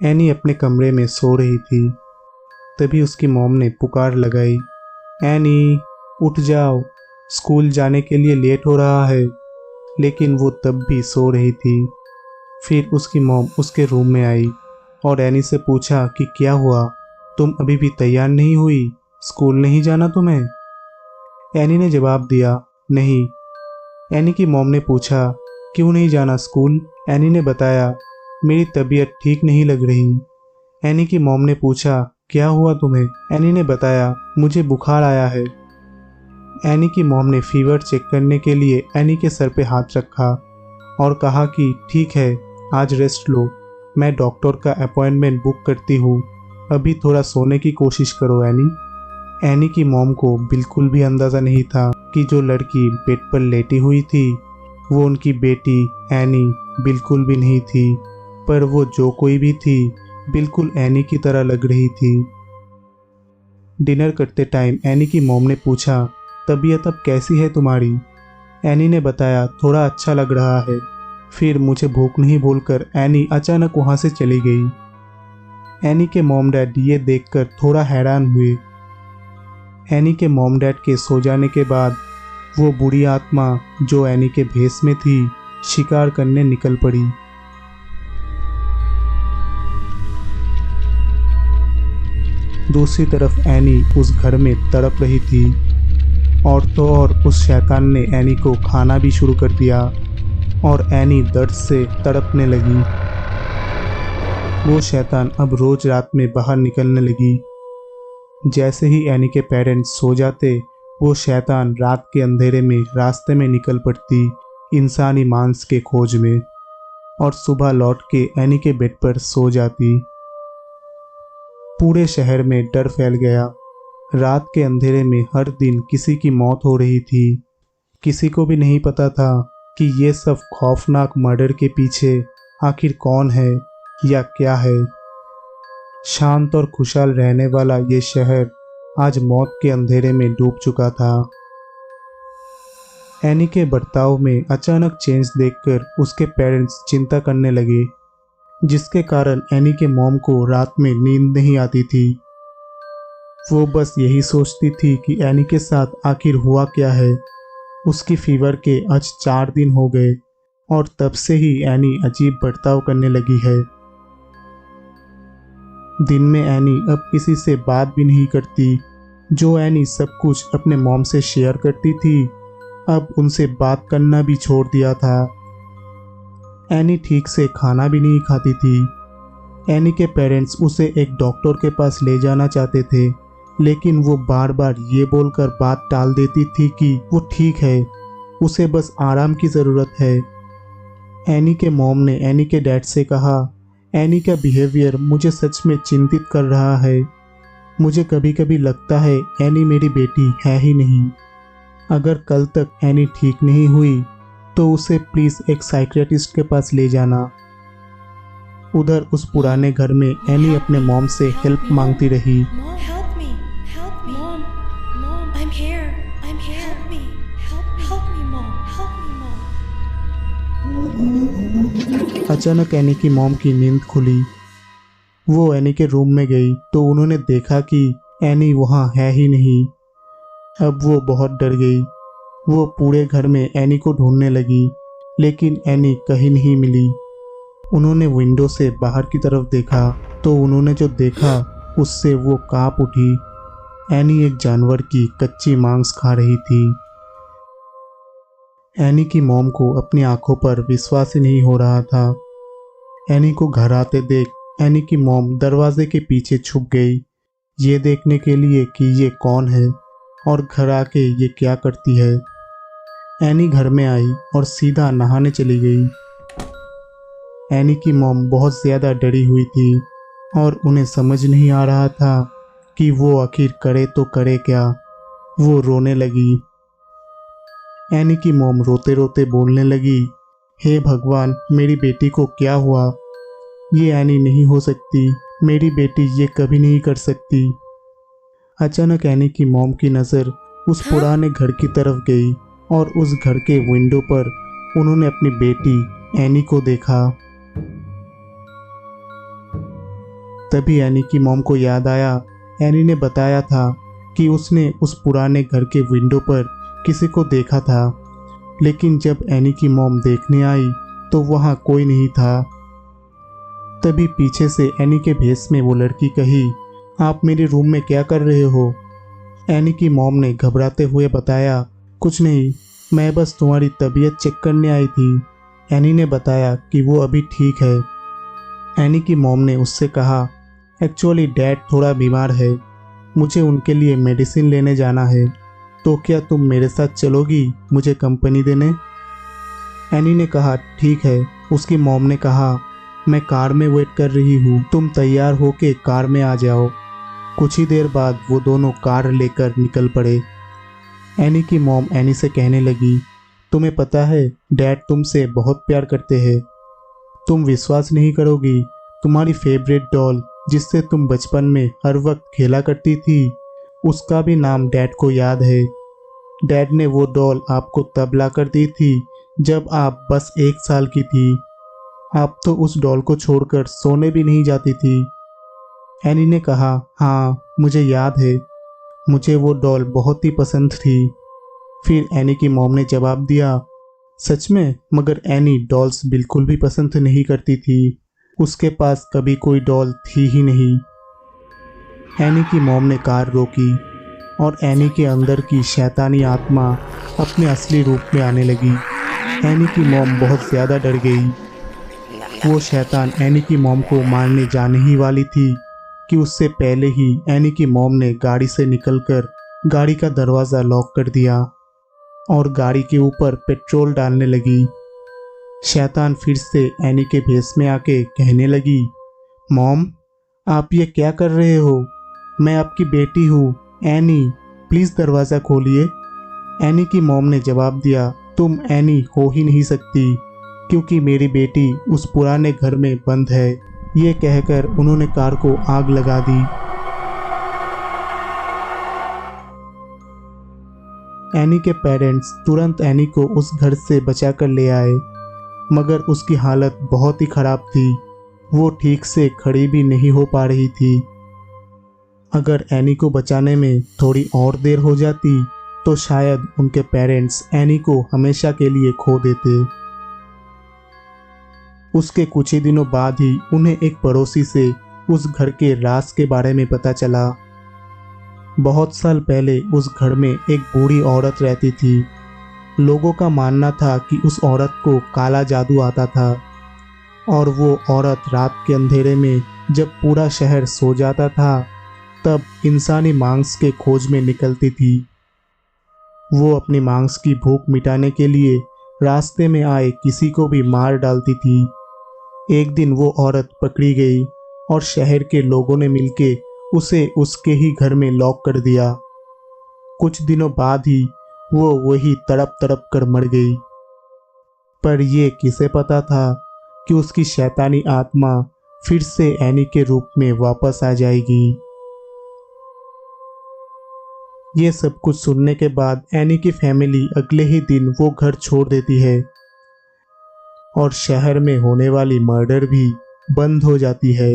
Any अपने कमरे में सो रही थी। तभी उसकी मॉम ने पुकार लगाई, एनी उठ जाओ, स्कूल जाने के लिए लेट हो रहा है। लेकिन वो तब भी सो रही थी। फिर उसकी मॉम उसके रूम में आई और एनी से पूछा कि क्या हुआ, तुम अभी भी तैयार नहीं हुई, स्कूल नहीं जाना तुम्हें? एनी ने जवाब दिया, नहीं। एनी की मॉम ने पूछा, क्यों नहीं जाना स्कूल? एनी ने बताया, मेरी तबीयत ठीक नहीं लग रही। एनी की मॉम ने पूछा, क्या हुआ तुम्हें? एनी ने बताया, मुझे बुखार आया है। एनी की मॉम ने फीवर चेक करने के लिए एनी के सर पे हाथ रखा और कहा कि ठीक है, आज रेस्ट लो, मैं डॉक्टर का अपॉइंटमेंट बुक करती हूँ, अभी थोड़ा सोने की कोशिश करो एनी। एनी की मॉम को बिल्कुल भी अंदाज़ा नहीं था कि जो लड़की बेड पर लेटी हुई थी वो उनकी बेटी एनी बिल्कुल भी नहीं थी, पर वो जो कोई भी थी बिल्कुल एनी की तरह लग रही थी। डिनर करते टाइम एनी की मॉम ने पूछा, तबीयत अब कैसी है तुम्हारी? एनी ने बताया, थोड़ा अच्छा लग रहा है। फिर मुझे भूख नहीं बोलकर एनी अचानक वहाँ से चली गई। एनी के मॉम डैड ये देखकर थोड़ा हैरान हुए। एनी के मॉम डैड के सो जाने के बाद वो बुरी आत्मा जो एनी के भेस में थी शिकार करने निकल पड़ी। दूसरी तरफ एनी उस घर में तड़प रही थी और तो और उस शैतान ने एनी को खाना भी शुरू कर दिया और एनी दर्द से तड़पने लगी। वो शैतान अब रोज रात में बाहर निकलने लगी। जैसे ही एनी के पेरेंट्स सो जाते, वो शैतान रात के अंधेरे में रास्ते में निकल पड़ती इंसानी मांस के खोज में और सुबह लौट के एनी के बेड पर सो जाती। पूरे शहर में डर फैल गया। रात के अंधेरे में हर दिन किसी की मौत हो रही थी। किसी को भी नहीं पता था कि ये सब खौफनाक मर्डर के पीछे आखिर कौन है या क्या है। शांत और खुशहाल रहने वाला ये शहर आज मौत के अंधेरे में डूब चुका था। एनी के बर्ताव में अचानक चेंज देखकर उसके पेरेंट्स चिंता करने लगे, जिसके कारण एनी के मॉम को रात में नींद नहीं आती थी। वो बस यही सोचती थी कि एनी के साथ आखिर हुआ क्या है। उसकी फीवर के आज 4 दिन हो गए और तब से ही एनी अजीब बर्ताव करने लगी है। दिन में एनी अब किसी से बात भी नहीं करती। जो एनी सब कुछ अपने मॉम से शेयर करती थी, अब उनसे बात करना भी छोड़ दिया था। एनी ठीक से खाना भी नहीं खाती थी। एनी के पेरेंट्स उसे एक डॉक्टर के पास ले जाना चाहते थे, लेकिन वो बार बार ये बोलकर बात टाल देती थी कि वो ठीक है, उसे बस आराम की ज़रूरत है। एनी के मॉम ने एनी के डैड से कहा, एनी का बिहेवियर मुझे सच में चिंतित कर रहा है। मुझे कभी कभी लगता है एनी मेरी बेटी है ही नहीं। अगर कल तक एनी ठीक नहीं हुई तो उसे प्लीज़ एक साइकियाट्रिस्ट के पास ले जाना। उधर उस पुराने घर में एनी अपने मॉम से हेल्प मांगती रही। अचानक एनी की मॉम की नींद खुली। वो एनी के रूम में गई तो उन्होंने देखा कि एनी वहाँ है ही नहीं। अब वो बहुत डर गई। वो पूरे घर में एनी को ढूंढने लगी, लेकिन एनी कहीं नहीं मिली। उन्होंने विंडो से बाहर की तरफ देखा तो उन्होंने जो देखा उससे वो कांप उठी। एनी एक जानवर की कच्ची मांस खा रही थी। एनी की मॉम को अपनी आंखों पर विश्वास ही नहीं हो रहा था। एनी को घर आते देख एनी की मॉम दरवाजे के पीछे छुप गई, ये देखने के लिए कि ये कौन है और घर आके ये क्या करती है। एनी घर में आई और सीधा नहाने चली गई। एनी की मॉम बहुत ज़्यादा डरी हुई थी और उन्हें समझ नहीं आ रहा था कि वो आखिर करे तो करे क्या। वो रोने लगी। एनी की मॉम रोते रोते बोलने लगी, हे भगवान, मेरी बेटी को क्या हुआ? ये एनी नहीं हो सकती, मेरी बेटी ये कभी नहीं कर सकती। अचानक एनी की मॉम की नज़र उस पुराने घर की तरफ गई और उस घर के विंडो पर उन्होंने अपनी बेटी एनी को देखा। तभी एनी की मॉम को याद आया, एनी ने बताया था कि उसने उस पुराने घर के विंडो पर किसी को देखा था। लेकिन जब एनी की मॉम देखने आई तो वहाँ कोई नहीं था। तभी पीछे से एनी के भेस में वो लड़की कही, आप मेरे रूम में क्या कर रहे हो? एनी की मॉम ने घबराते हुए बताया, कुछ नहीं, मैं बस तुम्हारी तबीयत चेक करने आई थी। एनी ने बताया कि वो अभी ठीक है। एनी की मॉम ने उससे कहा, एक्चुअली डैड थोड़ा बीमार है, मुझे उनके लिए मेडिसिन लेने जाना है, तो क्या तुम मेरे साथ चलोगी मुझे कंपनी देने? एनी ने कहा, ठीक है। उसकी मॉम ने कहा, मैं कार में वेट कर रही हूँ, तुम तैयार होके कार में आ जाओ। कुछ ही देर बाद वो दोनों कार लेकर निकल पड़े। एनी की मॉम एनी से कहने लगी, तुम्हें पता है डैड तुमसे बहुत प्यार करते हैं। तुम विश्वास नहीं करोगी, तुम्हारी फेवरेट डॉल जिससे तुम बचपन में हर वक्त खेला करती थी, उसका भी नाम डैड को याद है। डैड ने वो डॉल आपको तब ला कर दी थी जब आप बस 1 साल की थी। आप तो उस डॉल को छोड़कर सोने भी नहीं जाती थी। एनी ने कहा, हाँ मुझे याद है, मुझे वो डॉल बहुत ही पसंद थी। फिर एनी की मॉम ने जवाब दिया, सच में? मगर एनी डॉल्स बिल्कुल भी पसंद नहीं करती थी, उसके पास कभी कोई डॉल थी ही नहीं। एनी की मॉम ने कार रोकी और एनी के अंदर की शैतानी आत्मा अपने असली रूप में आने लगी। एनी की मॉम बहुत ज़्यादा डर गई। वो शैतान एनी की मॉम को मारने जाने ही वाली थी कि उससे पहले ही एनी की मॉम ने गाड़ी से निकलकर गाड़ी का दरवाज़ा लॉक कर दिया और गाड़ी के ऊपर पेट्रोल डालने लगी। शैतान फिर से एनी के भेस में आके कहने लगी, मॉम आप ये क्या कर रहे हो? मैं आपकी बेटी हूँ एनी, प्लीज़ दरवाज़ा खोलिए। एनी की मॉम ने जवाब दिया, तुम एनी हो ही नहीं सकती क्योंकि मेरी बेटी उस पुराने घर में बंद है। ये कहकर उन्होंने कार को आग लगा दी। एनी के पेरेंट्स तुरंत एनी को उस घर से बचाकर ले आए, मगर उसकी हालत बहुत ही ख़राब थी। वो ठीक से खड़ी भी नहीं हो पा रही थी। अगर एनी को बचाने में थोड़ी और देर हो जाती तो शायद उनके पेरेंट्स एनी को हमेशा के लिए खो देते। उसके कुछ ही दिनों बाद ही उन्हें एक पड़ोसी से उस घर के राज के बारे में पता चला। बहुत साल पहले उस घर में एक बूढ़ी औरत रहती थी। लोगों का मानना था कि उस औरत को काला जादू आता था और वो औरत रात के अंधेरे में जब पूरा शहर सो जाता था तब इंसानी मांस के खोज में निकलती थी। वो अपनी मांस की भूख मिटाने के लिए रास्ते में आए किसी को भी मार डालती थी। एक दिन वो औरत पकड़ी गई और शहर के लोगों ने मिलके उसे उसके ही घर में लॉक कर दिया। कुछ दिनों बाद ही वो वही तड़प तड़प कर मर गई। पर ये किसे पता था कि उसकी शैतानी आत्मा फिर से एनी के रूप में वापस आ जाएगी। ये सब कुछ सुनने के बाद एनी की फैमिली अगले ही दिन वो घर छोड़ देती है और शहर में होने वाली मर्डर भी बंद हो जाती है।